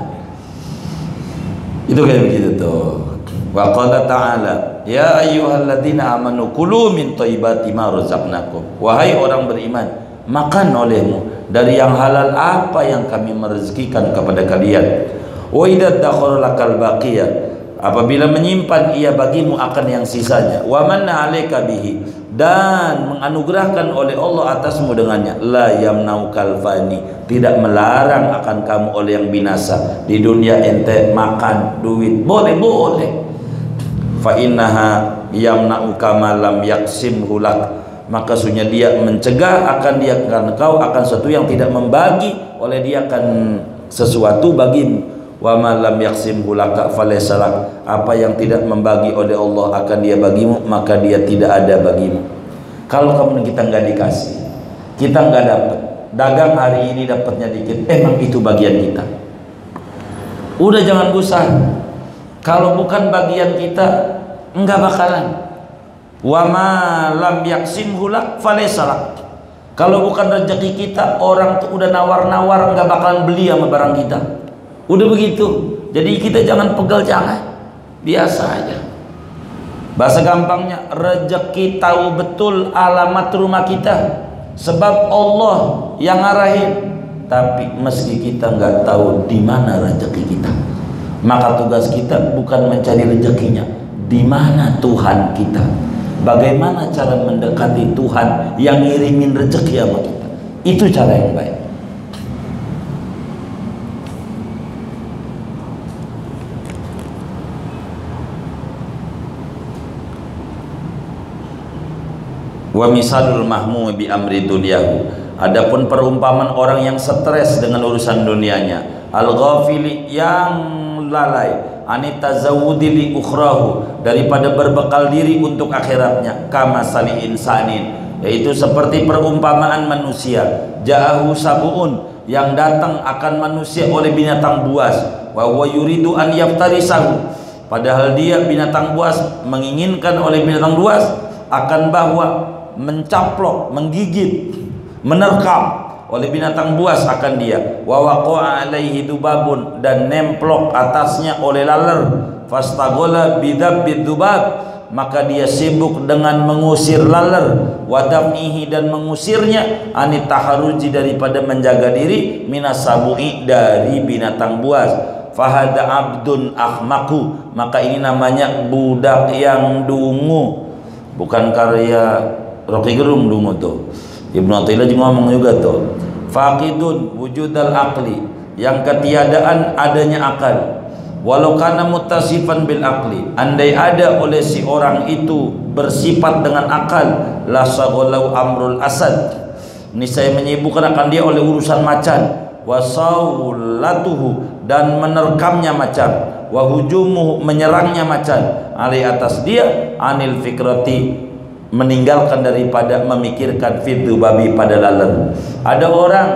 Speaker 1: Itu kayak begitu tuh. Wa qala ta'ala, ya ayyuhalladzina amanu kulu min thayyibati ma razaqnakum. Wahai orang beriman, makan olehmu dari yang halal apa yang kami merezekikan kepada kalian. Wa idza dakhara lakal baqiyah, apabila menyimpan ia bagimu akan yang sisanya. Wa manna 'alaika bihi, dan menganugerahkan oleh Allah atasmu dengannya. La yamnaukal fani, tidak melarang akan kamu oleh yang binasa. Di dunia ente makan duit boleh. Fa innaha yamna'uka ma lam yaksimhu lak, maka sesungguhnya dia mencegah akan dia akan kau akan sesuatu yang tidak membagi oleh dia akan sesuatu bagimu. Wa ma lam yaqsimhu laka falaysa lak, apa yang tidak membagi oleh Allah akan dia bagimu maka dia tidak ada bagimu. Kalau kamu kita nggak dikasih, kita nggak dapat, dagang hari ini dapatnya dikit, emang itu bagian kita. Udah jangan gusar. Kalau bukan bagian kita, nggak bakalan. Wa ma lam yaqsimhu lak falaysa lak. Kalau bukan rezeki kita, orang tuh udah nawar-nawar nggak bakalan beli sama barang kita. Udah begitu. Jadi kita jangan pegal, jangan. Biasa aja. Bahasa gampangnya, rezeki tahu betul alamat rumah kita. Sebab Allah yang ngarahin. Tapi meski kita nggak tahu di mana rezeki kita, maka tugas kita bukan mencari rezekinya, di mana Tuhan kita. Bagaimana cara mendekati Tuhan yang ngirimin rezeki sama kita. Itu cara yang baik. Wa misalul mahmum bi amri dunyahu, adapun perumpamaan orang yang stres dengan urusan dunianya, al-ghafili yang lalai, anitazawudi li ukhrahu, daripada berbekal diri untuk akhiratnya, kama sali insanin, yaitu seperti perumpamaan manusia, ja'ahu sabuun, yang datang akan manusia oleh binatang buas, wa huwa yuridu an yaftarisahu, padahal dia binatang buas menginginkan oleh binatang buas akan bahwa mencaplok, menggigit, menerkam oleh binatang buas akan dia. Wa waqa'a alaihi dubabun, dan nemplok atasnya oleh laler. Fastagola bidabbid dubab, maka dia sibuk dengan mengusir laler. Wa daf'ihi, dan mengusirnya. Anit taharuji, daripada menjaga diri. Minas sabu'i, dari binatang buas. Fahada abdun ahmaku, maka ini namanya budak yang dungu. Bukan karya Rocky Gerung dungu tuh. Ibnu Athaillah juga ngomong juga tuh. Faqidun wujudal aqli, yang ketiadaan adanya akal. Walau kana muttasifan bil aqli, andai ada oleh si orang itu bersifat dengan akal, la saghalau amrul asad, niscaya menyibukkan akan dia oleh urusan macan. Wasaulatuhu, dan menerkamnya macan. Wahujumuhu, menyerangnya macan. Ali, atas dia, anil fikrati, meninggalkan daripada memikirkan fitdu babi pada laler. Ada orang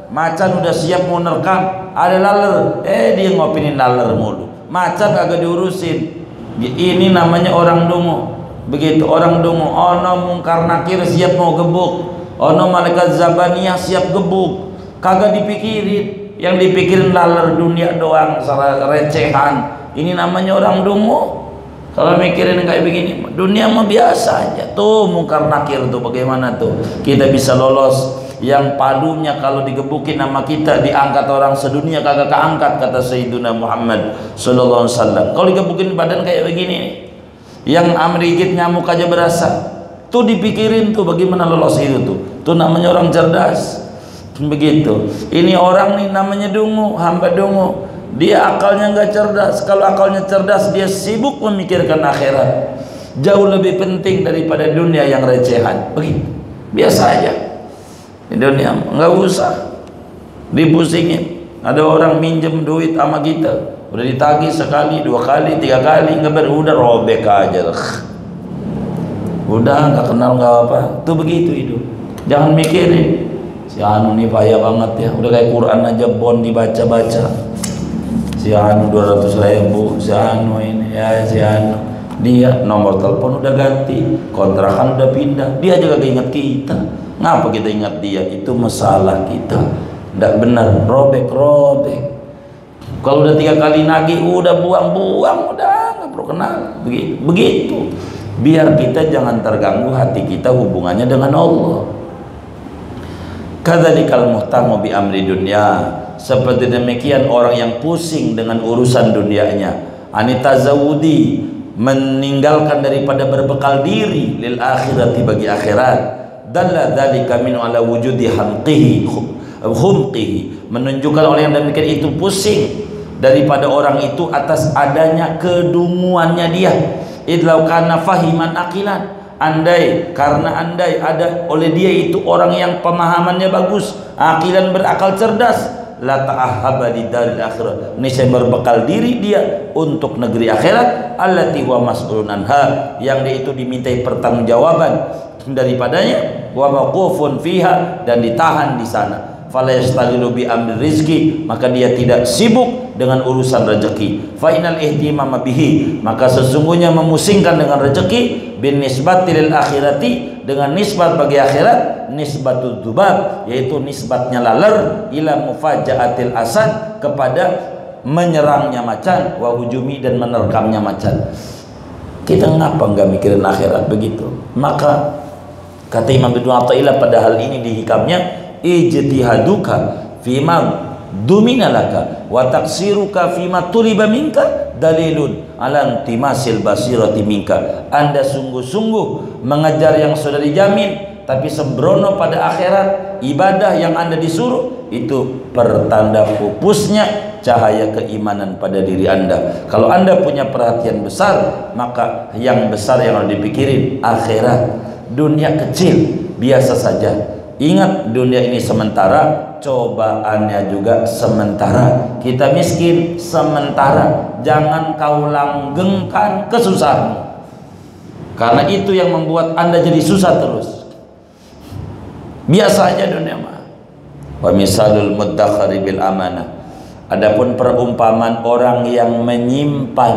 Speaker 1: macan udah siap mau nerkam, ada laler, dia ngopinin laler mulu. Macan agak diurusin. Ini namanya orang dungu. Begitu orang dungu, ono mungkar nakir siap mau gebuk, ono malaikat zabaniyah siap gebuk, kagak dipikirin. Yang dipikirin laler dunia doang, salah recehan. Ini namanya orang dungu. Kalau mikirin kayak begini, dunia mah biasa aja. Tuh mungkar nakir tuh bagaimana tuh kita bisa lolos. Yang padunya kalau digebukin nama kita diangkat orang sedunia kagak keangkat, kata Sayyiduna Muhammad sallallahu alaihi wasallam. Kalau digebukin badan kayak begini nih, yang amrigit nyamuk aja berasa. Tuh dipikirin tuh bagaimana lolos itu tuh. Tuh namanya orang cerdas. Begitu. Ini orang nih namanya dungu, hamba dungu. Dia akalnya nggak cerdas. Kalau akalnya cerdas, dia sibuk memikirkan akhirat. Jauh lebih penting daripada dunia yang recehan. Begitu. Biasa aja. Di dunia nggak usah dipusingin. Ada orang minjem duit sama kita, udah ditagih sekali, 2 kali, 3 kali, nggak udah robek aja. Udah nggak kenal nggak apa. Tuh begitu hidup. Jangan mikirin. Si anu nih payah banget ya. Udah kayak Quran aja bon dibaca-baca. Si anu 200.000, si anu ini ya, si anu dia nomor telepon udah ganti, kontrakan udah pindah, dia juga ingat kita. Ngapa kita ingat dia? Itu masalah kita. Nggak benar, robek. Kalau udah 3 kali nagih, udah buang, udah nggak perlu kenal. Begitu. Biar kita jangan terganggu hati kita hubungannya dengan Allah. Kadzalikal muhtamu bi amri dunya, seperti demikian orang yang pusing dengan urusan dunianya. Anitazawudi, meninggalkan daripada berbekal diri lil akhirati, bagi akhirat. Dalla dzalika min ala wujudi humqihi, menunjukkan oleh yang demikian itu pusing daripada orang itu atas adanya kedunguannya dia. Idlau kana fahiman akilan, andai ada oleh dia itu orang yang pemahamannya bagus, akilan berakal cerdas, la ta'ahhaba di daril akhirah, ini saya berbekal diri dia untuk negeri akhirat, allati wa mas'ulun anha, yang dia itu dimintai pertanggungjawaban daripadanya, wa maqufun fiha, dan ditahan di sana. Fala yastaghilu bi amri rizki, maka dia tidak sibuk dengan urusan rezeki. Fa inal ihtimama bihi, maka sesungguhnya memusingkan dengan rezeki, bin nisbati lil akhirati, dengan nisbat bagi akhirat, nisbatul dzubab, yaitu nisbatnya laler, ila mufajaatil asad, kepada menyerangnya macan, wa hujumi, dan menerkamnya macan. Kita ngapa enggak mikirin akhirat begitu? Maka kata Imam Ibnu Athaillah pada hal ini di hikamnya, ijtihaduka fima dumina laka wa taksiruka fima tuliba minka dalilun ala intimasil basirati minka. Anda sungguh-sungguh mengejar yang sudah dijamin, tapi sembrono pada akhirat, ibadah yang Anda disuruh itu pertanda pupusnya cahaya keimanan pada diri Anda. Kalau Anda punya perhatian besar, maka yang besar yang harus dipikirin akhirat. Dunia kecil, biasa saja. Ingat, dunia ini sementara, cobaannya juga sementara. Kita miskin sementara. Jangan kau langgengkan kesusahanmu, karena itu yang membuat Anda jadi susah terus. Biasa aja dunia mah. Wa misalul muddakhari bil amanah. Adapun perumpamaan orang yang menyimpan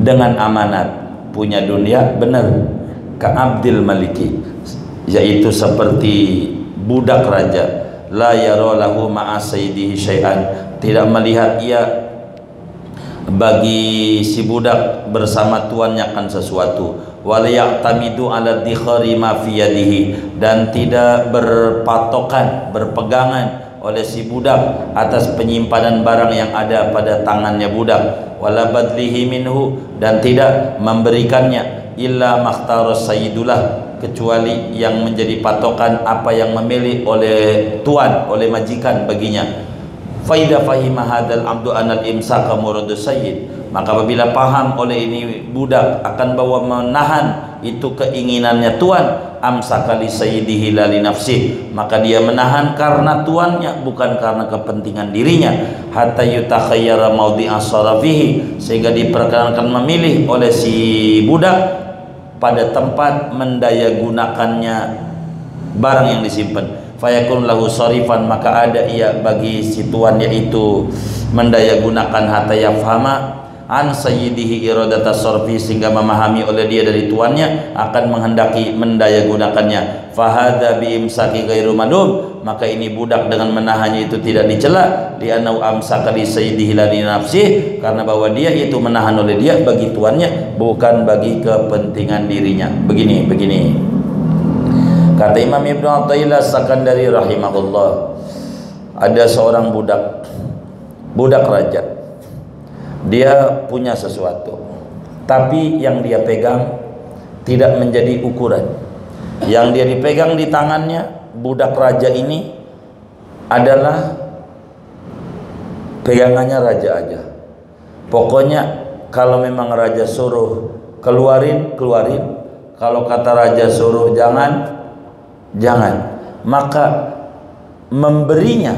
Speaker 1: dengan amanat, punya dunia benar, ka abdil maliki, yaitu seperti budak raja, la yara lahu ma'a sayyidihi syai'an, tidak melihat ia bagi si budak bersama tuannya akan sesuatu, wala ya'tamidu ala dikhari ma fi yadihi, dan tidak berpatokan, berpegangan oleh si budak atas penyimpanan barang yang ada pada tangannya budak, wala badlihi minhu, dan tidak memberikannya, illa makhtaras sayyidullah, kecuali yang menjadi patokan apa yang memilih oleh tuan, oleh majikan baginya. Faida fahima hadal abdu anal imsaka muradus sayyid, maka apabila paham oleh ini budak akan bahwa menahan itu keinginannya tuan, amsaka li sayyidihi la li nafsih, maka dia menahan karena tuannya, bukan karena kepentingan dirinya. Hatta yutakhayyara maudhi'a sarafihi, sehingga diperkenankan memilih oleh si budak pada tempat mendaya gunakannya barang yang disimpan. Fayakun lahu sarifan, maka ada ia bagi si tuan yaitu mendaya gunakan, hatta yafhama an sayyidihi iradata sarfi, sehingga memahami oleh dia dari tuannya akan menghendaki mendaya gunakannya. Fahadha bi imsaki ghairu madum, maka ini budak dengan menahannya itu tidak dicela, li anau amsaka li sayyidihi la li nafsih, karena bahwa dia itu menahan oleh dia bagi tuannya, bukan bagi kepentingan dirinya. Begini kata Imam Ibnu Athaillah Sakandari rahimahullah, ada seorang budak raja, dia punya sesuatu, tapi yang dia pegang tidak menjadi ukuran. Yang dia dipegang di tangannya budak raja ini adalah pegangannya raja aja. Pokoknya kalau memang raja suruh keluarin, kalau kata raja suruh jangan. Maka memberinya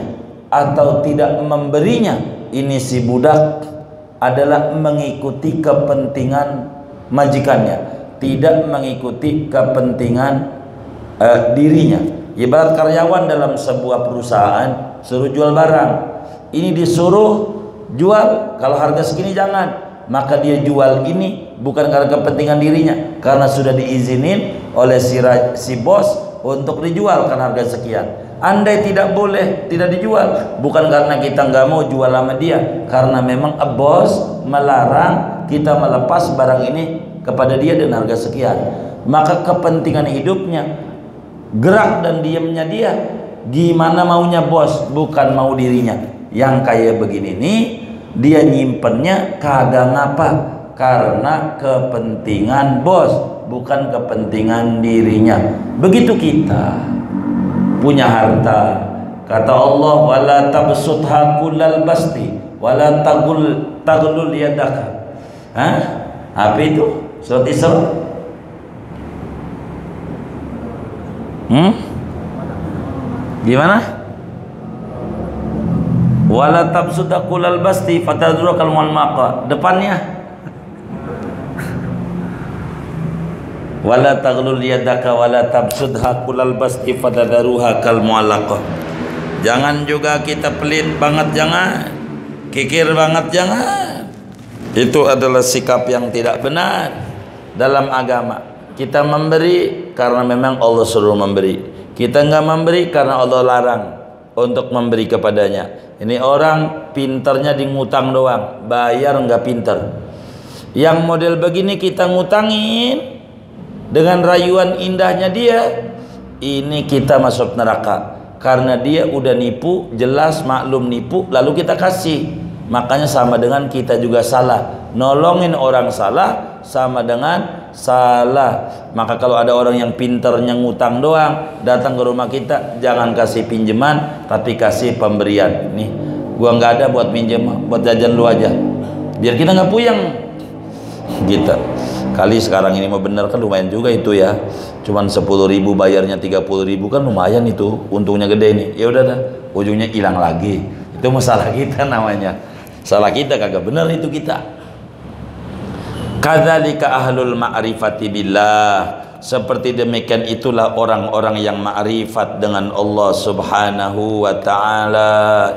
Speaker 1: atau tidak memberinya, ini si budak adalah mengikuti kepentingan majikannya, tidak mengikuti kepentingan dirinya. Ibarat karyawan dalam sebuah perusahaan suruh jual barang, ini disuruh jual, kalau harga segini jangan, maka dia jual ini bukan karena kepentingan dirinya, karena sudah diizinin oleh si bos untuk dijual kan harga sekian. Andai tidak boleh, tidak dijual, bukan karena kita nggak mau jual sama dia, karena memang bos melarang kita melepas barang ini kepada dia dengan harga sekian. Maka kepentingan hidupnya, gerak dan diamnya dia, gimana maunya bos, bukan mau dirinya. Yang kayak begini nih, dia nyimpennya kagak ngapa, karena kepentingan bos, bukan kepentingan dirinya. Begitu kita punya harta, kata Allah, wala tabsutha kullal basti wala taghlul yadaka. Apa itu? Surat Isra. Gimana? Wala tabsudha kullal basti fatadrukal mu'maqa. Depannya wala taghlul yadaka wala tabsudha kullal basti fatadruha kal mu'allaqah. Jangan juga kita pelit banget, jangan kikir banget, jangan. Itu adalah sikap yang tidak benar dalam agama. Kita memberi karena memang Allah suruh memberi. Kita nggak memberi karena Allah larang untuk memberi kepadanya. Ini orang pinternya di ngutang doang, bayar nggak pinter. Yang model begini kita ngutangin dengan rayuan indahnya dia, ini kita masuk neraka. Karena dia udah nipu, jelas maklum nipu, lalu kita kasih. Makanya sama dengan kita juga salah. Nolongin orang salah sama dengan salah. Maka kalau ada orang yang pinternya ngutang doang, datang ke rumah kita, jangan kasih pinjaman, tapi kasih pemberian. Nih, gua nggak ada buat pinjam, buat jajan lu aja, biar kita nggak puyeng. Gitu. Kali sekarang ini mau bener kan lumayan juga itu ya. Cuman 10.000 bayarnya 30.000 kan lumayan itu, untungnya gede nih. Ya udah dah, ujungnya hilang lagi. Itu masalah kita namanya. Salah kita, kagak bener itu kita. Kadzalika ahlul ma'rifati billah. Seperti demikian itulah orang-orang yang ma'rifat dengan Allah Subhanahu wa taala.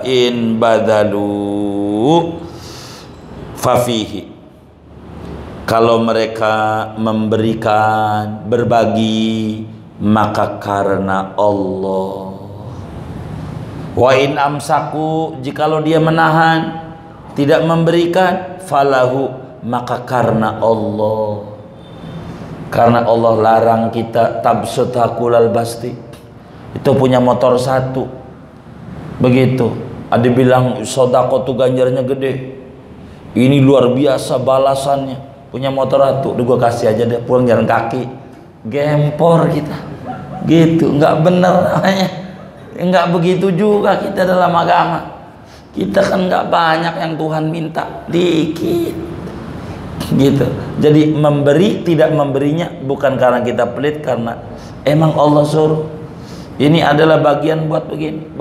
Speaker 1: In badalu fafihi. Kalau mereka memberikan, berbagi, maka karena Allah. Wa in amsaku, jikalau dia menahan, tidak memberikan, falahu, maka karena Allah. Karena Allah larang kita tabsutha kullal basti. Itu punya motor satu. Begitu. Ada bilang sedekah tuh ganjarnya gede. Ini luar biasa balasannya. Punya motor satu, udah gua kasih aja deh, pulang jalan kaki. Gempor kita. Gitu, nggak bener namanya. Nggak begitu juga kita dalam agama. Kita kan nggak banyak yang Tuhan minta, dikit. Gitu. Jadi memberi, tidak memberinya bukan karena kita pelit, karena emang Allah suruh. Ini adalah bagian buat begini.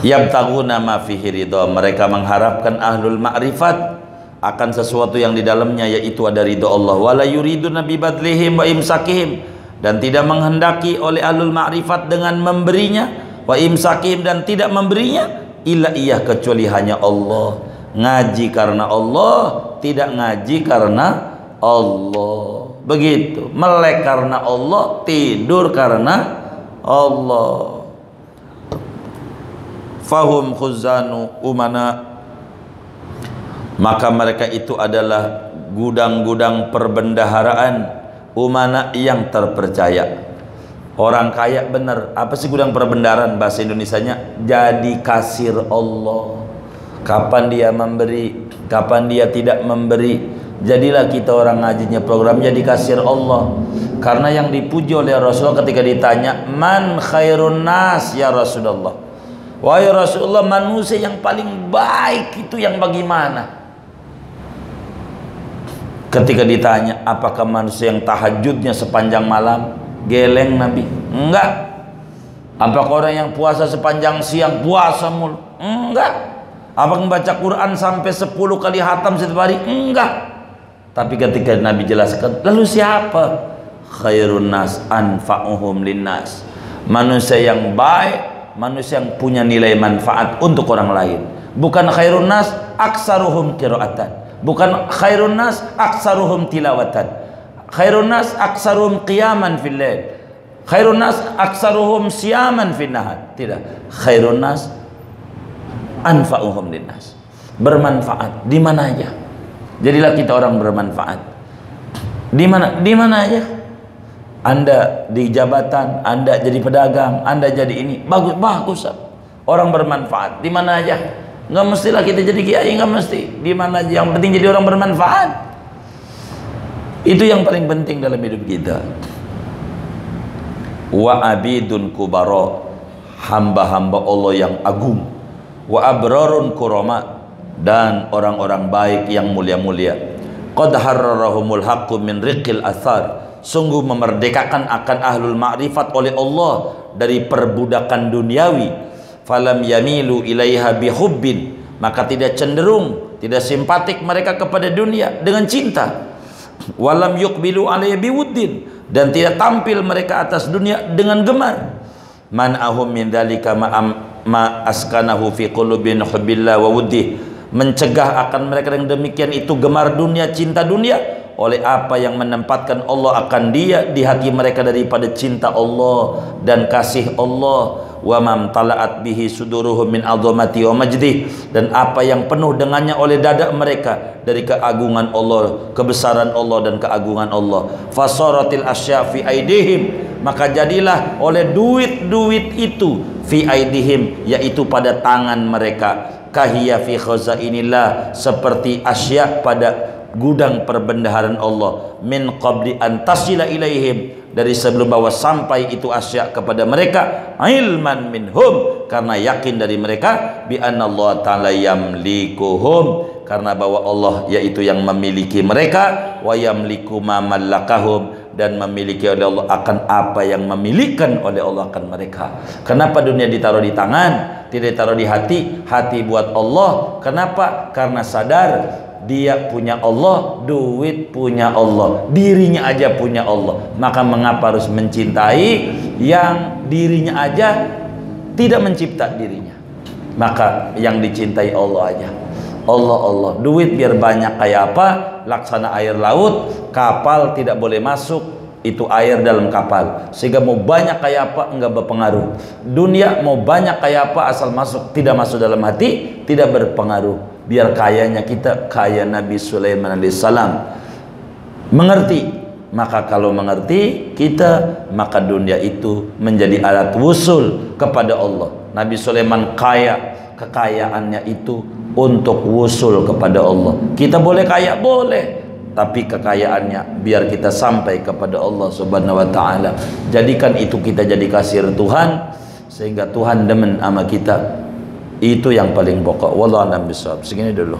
Speaker 1: Yabtaguna ma fihi ridha, mereka mengharapkan ahlul ma'rifat akan sesuatu yang di dalamnya, yaitu ada ridha Allah. Wala yuriduna bi badlihim wa imsakihim, dan tidak menghendaki oleh ahlul ma'rifat dengan memberinya, wa imsakihim, dan tidak memberinya, illa iyah, kecuali hanya Allah. Ngaji karena Allah, tidak ngaji karena Allah. Begitu. Melek karena Allah, tidur karena Allah. Fahum khuzanu umana, maka mereka itu adalah gudang-gudang perbendaharaan umana yang terpercaya. Orang kaya bener. Apa sih gudang perbendaharaan bahasa Indonesianya? Jadi kasir Allah. Kapan dia memberi, kapan dia tidak memberi. Jadilah kita orang ngajinya program jadi kasir Allah. Karena yang dipuji oleh Rasulullah ketika ditanya, man khairun nas ya Rasulullah, wahai Rasulullah, manusia yang paling baik itu yang bagaimana? Ketika ditanya, apakah manusia yang tahajudnya sepanjang malam? Geleng Nabi. Enggak. Apakah orang yang puasa sepanjang siang? Puasa mulu? Enggak. Apakah membaca Quran sampai 10 kali khatam setiap hari? Enggak. Tapi ketika Nabi jelaskan, lalu siapa? Khairun nas anfa'uhum linnas. Manusia yang baik, manusia yang punya nilai manfaat untuk orang lain. Bukan khairun nas aksaruhum qiraatan, bukan khairun nas aksaruhum tilawatan, khairun nas aksaruhum qiyaman fil lail, khairun nas aksaruhum siyaman fil nahar. Tidak. Khairun nas anfa'uhum linnas. Bermanfaat di mana aja. Jadilah kita orang bermanfaat. Di mana aja. Anda di jabatan, Anda jadi pedagang, Anda jadi ini, bagus. Orang bermanfaat di mana aja. Nggak mestilah kita jadi kiai, nggak mesti. Di mana aja, yang penting jadi orang bermanfaat. Itu yang paling penting dalam hidup kita. Wa abidun kubara, hamba-hamba Allah yang agung. Wa abrarun kurama, dan orang-orang baik yang mulia-mulia. Qad harrarahumul haqqu min riqil athar, sungguh memerdekakan akan ahlul ma'rifat oleh Allah dari perbudakan duniawi. Falam yamilu ilaiha bihubbin, maka tidak cenderung, tidak simpatik mereka kepada dunia dengan cinta. Walam yuqbilu alaiha biwuddin, dan tidak tampil mereka atas dunia dengan gemar. Man ahum min dzalika ma askanahu fi qulubin hubbillah wa wuddih, mencegah akan mereka yang demikian itu gemar dunia, cinta dunia, oleh apa yang menempatkan Allah akan dia di hati mereka daripada cinta Allah dan kasih Allah. Wa mam tala'at bihi suduruhum min azamati wa majdih, dan apa yang penuh dengannya oleh dada mereka dari keagungan Allah, kebesaran Allah dan keagungan Allah. Fasaratil asya fi aidihim, maka jadilah oleh duit-duit itu fi aidihim, yaitu pada tangan mereka. Kahiyya fi khazainillah, seperti asya pada gudang perbendaharaan Allah. Min qabli an tasila ilaihim, dari sebelum bahwa sampai itu asya kepada mereka. Ilman minhum, karena yakin dari mereka. Bi anna Allah ta'ala yamlikuhum, karena bahwa Allah yaitu yang memiliki mereka. Wa yamliku ma mallakahum, dan memiliki oleh Allah akan apa yang memilikan oleh Allah akan mereka. Kenapa dunia ditaruh di tangan, tidak ditaruh di hati? Hati buat Allah. Kenapa? Karena sadar dia punya Allah, duit punya Allah, dirinya aja punya Allah. Maka mengapa harus mencintai yang dirinya aja tidak mencipta dirinya? Maka yang dicintai Allah aja. Allah, duit biar banyak kayak apa, laksana air laut, kapal tidak boleh masuk itu air dalam kapal, sehingga mau banyak kayak apa enggak berpengaruh. Dunia mau banyak kayak apa, asal masuk, tidak masuk dalam hati, tidak berpengaruh. Biar kayanya kita kaya Nabi Sulaiman alaihissalam, mengerti. Maka kalau mengerti kita, maka dunia itu menjadi alat wusul kepada Allah. Nabi Sulaiman kaya, kekayaannya itu untuk wusul kepada Allah. Kita boleh kaya, boleh, tapi kekayaannya biar kita sampai kepada Allah subhanahu wa ta'ala. Jadikan itu kita jadi kasir Tuhan, sehingga Tuhan demen sama kita. Itu yang paling pokok. Wallahu a'lam bishawab. Segini dulu.